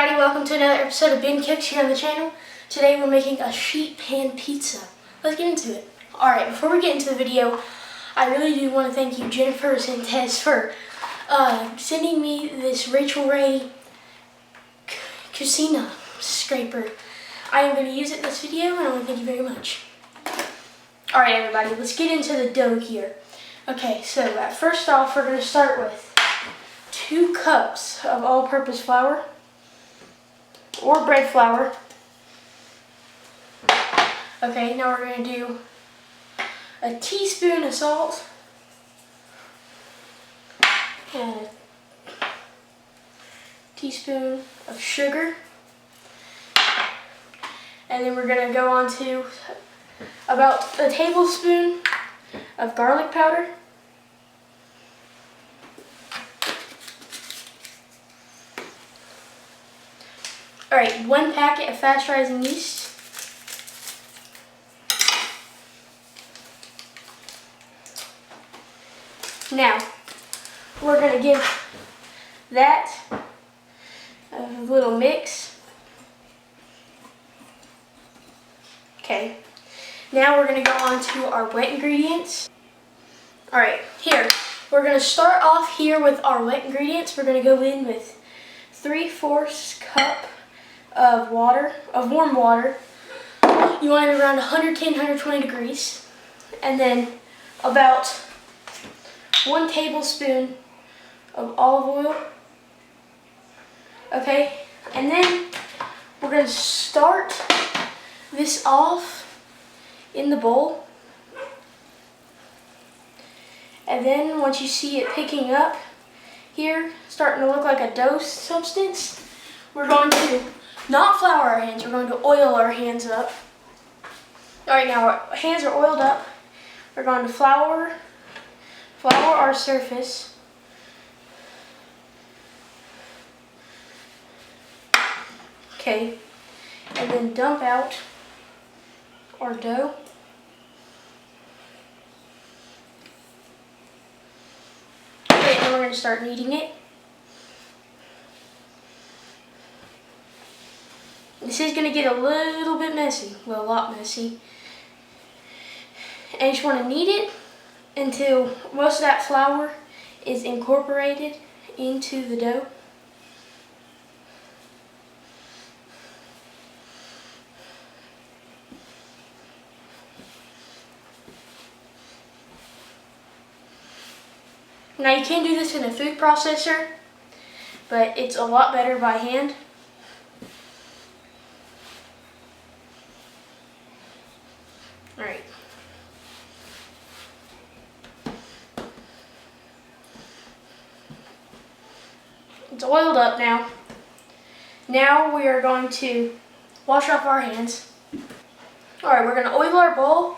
everybody, welcome to another episode of Ben Cooks here on the channel. Today we're making a sheet pan pizza. Let's get into it. Alright, before we get into the video, I really do want to thank you, Jennifer and Tess, for sending me this Rachel Ray Cucina scraper. I am going to use it in this video, and I want to thank you very much. Alright everybody, let's get into the dough here. Okay, so first off, we're going to start with 2 cups of all-purpose flour or bread flour. Okay, now we're going to do a teaspoon of salt and a teaspoon of sugar, and then we're going to go on to about a tablespoon of garlic powder. Alright, 1 packet of fast rising yeast. Now, we're going to give that a little mix. Okay, now we're going to go on to our wet ingredients. Alright, here, we're going to start off here with our wet ingredients. We're going to go in with 3/4 cup of water, of warm water. You want it around 110, 120 degrees. And then about 1 tablespoon of olive oil. Okay, and then we're going to start this off in the bowl. And then once you see it picking up here, starting to look like a dough substance, we're going to not flour our hands, we're going to oil our hands up. Alright, now our hands are oiled up. We're going to flour our surface. Okay, and then dump out our dough. Okay, and we're going to start kneading it. This is going to get a little bit messy, well, a lot messy. And you just want to knead it until most of that flour is incorporated into the dough. Now you can do this in a food processor, but it's a lot better by hand. Alright. It's oiled up now. Now we are going to wash off our hands. Alright, we're going to oil our bowl,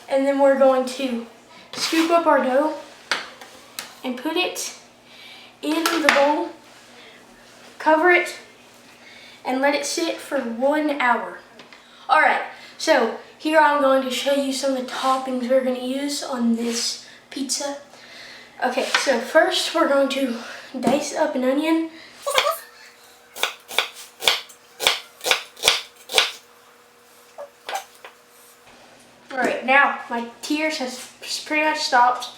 and then we're going to scoop up our dough and put it in the bowl, cover it, and let it sit for 1 hour. Alright, so here I'm going to show you some of the toppings we're going to use on this pizza. Okay, so first we're going to dice up an onion. Alright, now my tears has pretty much stopped.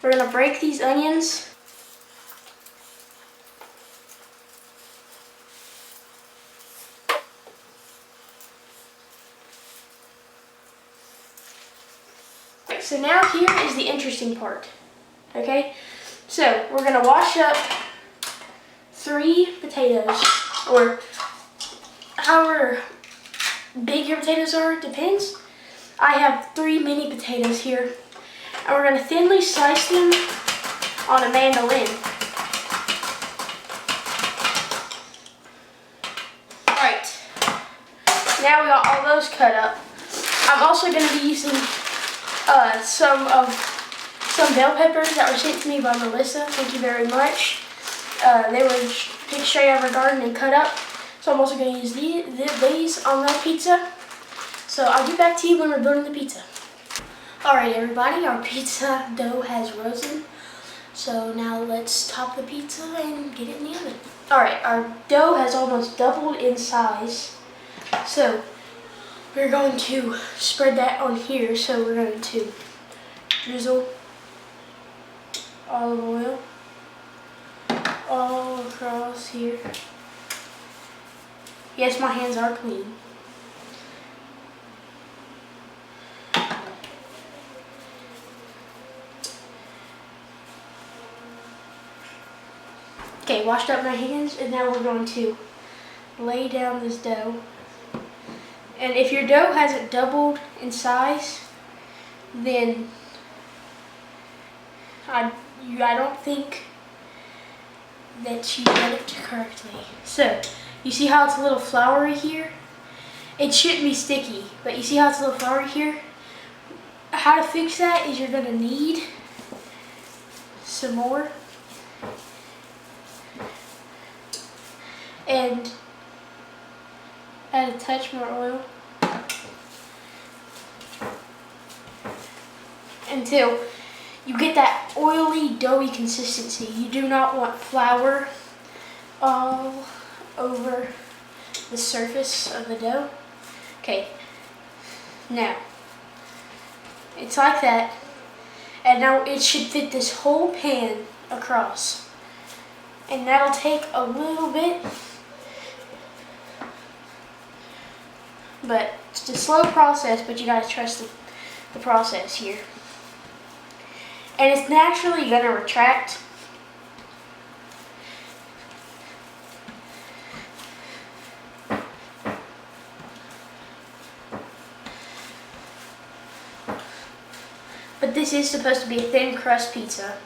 We're going to break these onions. So now here is the interesting part. Okay, so we're going to wash up 3 potatoes, or however big your potatoes are, depends. I have 3 mini potatoes here, and we're going to thinly slice them on a mandolin. Alright, now we got all those cut up. I'm also going to be using some bell peppers that were sent to me by Melissa. Thank you very much. They were picked straight out of our garden and cut up. So I'm also going to use these on the pizza. So I'll get back to you when we're building the pizza. Alright everybody, our pizza dough has risen. So now let's top the pizza and get it in the oven. All right, our dough has almost doubled in size. So we're going to spread that on here. So we're going to drizzle olive oil all across here. Yes, my hands are clean. Okay, washed up my hands, and now we're going to lay down this dough. And if your dough hasn't doubled in size, then I don't think that you did it correctly. So, you see how it's a little floury here? It shouldn't be sticky, but you see how it's a little floury here? How to fix that is you're gonna need some more. And add a touch more oil until you get that oily, doughy consistency. You do not want flour all over the surface of the dough. Okay, now it's like that, and now it should fit this whole pan across, and that'll take a little bit. But it's a slow process, but you gotta trust the process here. And it's naturally gonna retract. But this is supposed to be a thin crust pizza.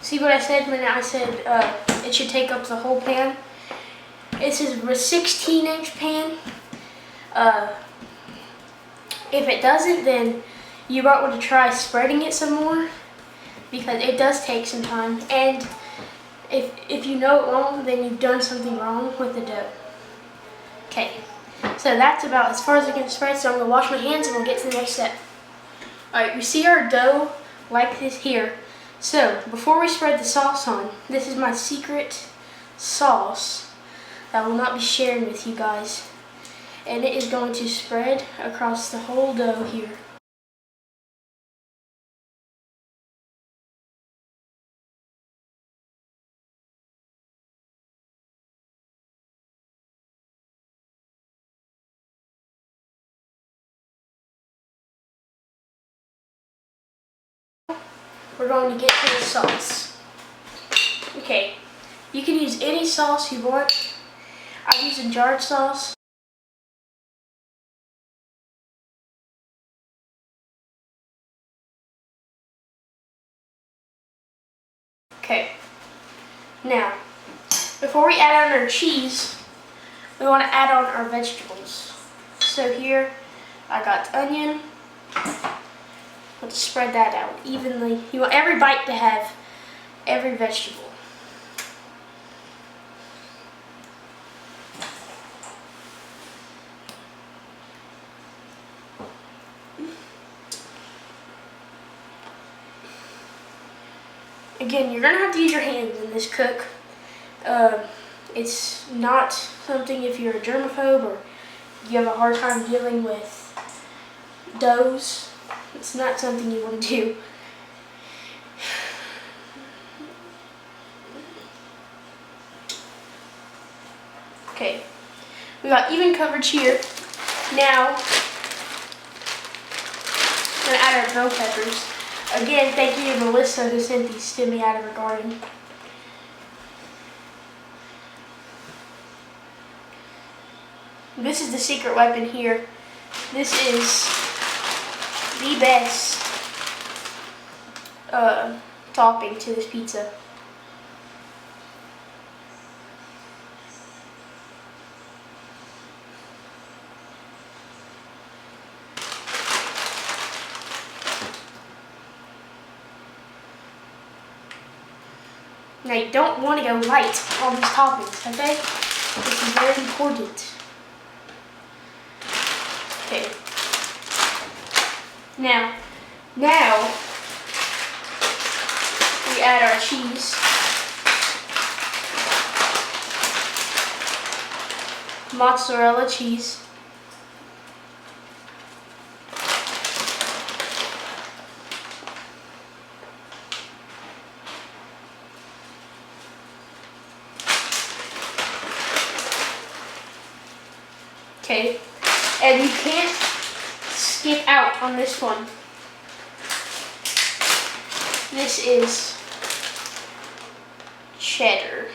See what I said when I said it should take up the whole pan? This is a 16-inch pan. If it doesn't, then you might want to try spreading it some more, because it does take some time. And if you know it wrong, then you've done something wrong with the dough. Okay, so that's about as far as I can spread, so I'm going to wash my hands and we'll get to the next step. Alright, we see our dough like this here. So, before we spread the sauce on, this is my secret sauce that I will not be sharing with you guys. And it is going to spread across the whole dough here. We're going to get to the sauce. Okay, you can use any sauce you want. I'm using jarred sauce. Okay, now, before we add on our cheese, we want to add on our vegetables. So here, I got onion. Let's spread that out evenly. You want every bite to have every vegetable. Again, you're going to have to use your hands in this cook. It's not something if you're a germaphobe or you have a hard time dealing with doughs. It's not something you want to do. Okay, we got even coverage here. Now, I'm gonna add our bell peppers. Again, thank you to Melissa who sent these to me out of her garden. This is the secret weapon here. This is the best topping to this pizza. Now you don't want to go light on these toppings, okay? This is very important. Okay. Now we add our cheese. Mozzarella cheese. Okay, and you can't skip out on this one. This is cheddar.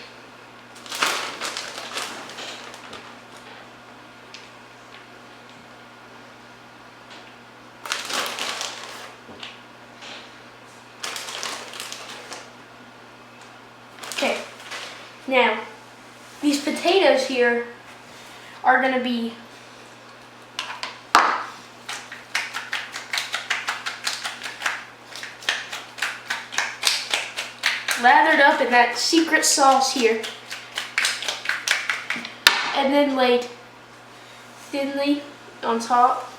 Okay, now these potatoes here are going to be lathered up in that secret sauce here and then laid thinly on top.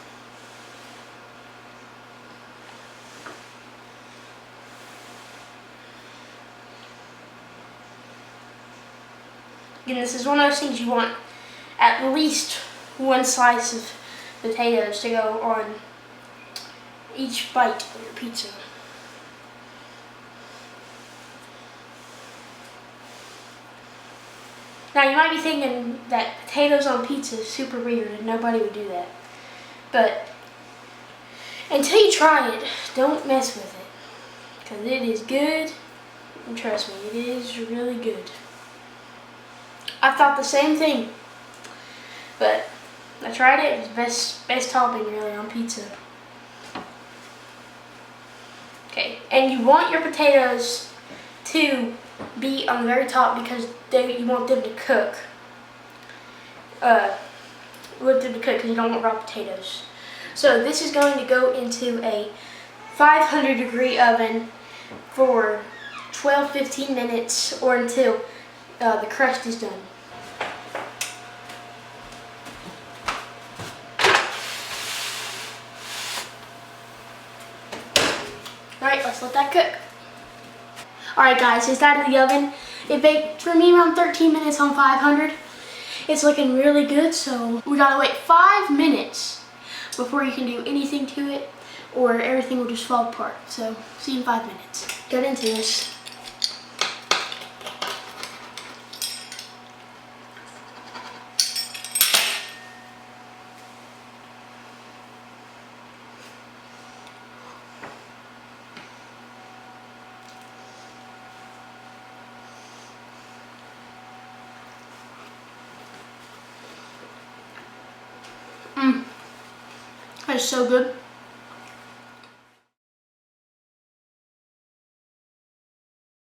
Again, this is one of those things you want at least one slice of potatoes to go on each bite of your pizza. Now you might be thinking that potatoes on pizza is super weird and nobody would do that. But until you try it, don't mess with it. Because it is good, and trust me, it is really good. I thought the same thing, but I tried it. It's best topping really on pizza. Okay, and you want your potatoes to be on the very top because you want them to cook. You want them to cook because you don't want raw potatoes. So this is going to go into a 500-degree oven for 12-15 minutes or until the crust is done. Alright, let's let that cook. Alright guys, it's out of the oven. It baked for me around 13 minutes on 500. It's looking really good, so we gotta wait 5 minutes before you can do anything to it or everything will just fall apart. So, see you in 5 minutes. Get into this. That's so good.